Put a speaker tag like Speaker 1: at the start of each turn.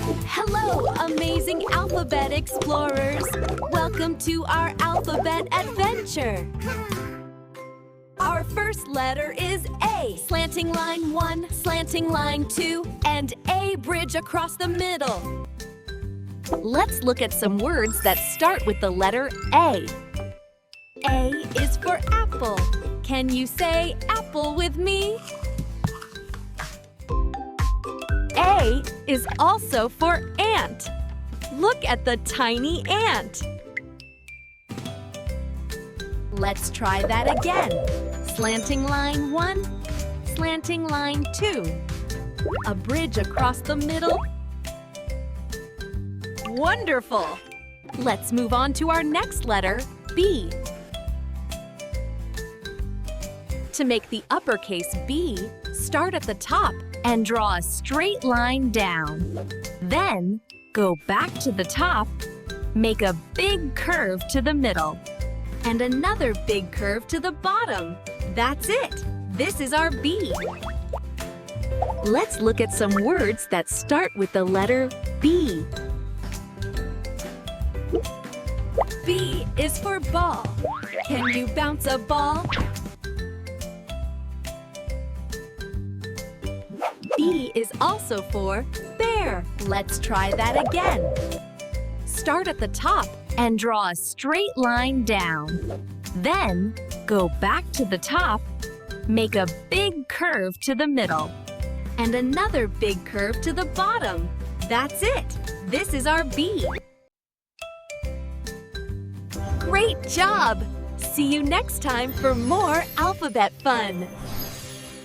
Speaker 1: Hello, amazing alphabet explorers! Welcome to our alphabet adventure! Our first letter is A. Slanting line 1, slanting line 2, and a bridge across the middle. Let's look at some words that start with the letter A. A is for apple. Can you say apple with me? A is also for ant. Look at the tiny ant. Let's try that again. Slanting line 1, slanting line 2. A bridge across the middle. Wonderful! Let's move on to our next letter, B. To make the uppercase B, start at the top and draw a straight line down. Then, go back to the top, make a big curve to the middle, and another big curve to the bottom. That's it! This is our B. Let's look at some words that start with the letter B. B is for ball. Can you bounce a ball? B is also for bear. Let's try that again. Start at the top and draw a straight line down. Then, go back to the top, make a big curve to the middle, and another big curve to the bottom. That's it! This is our B. Great job! See you next time for more alphabet fun!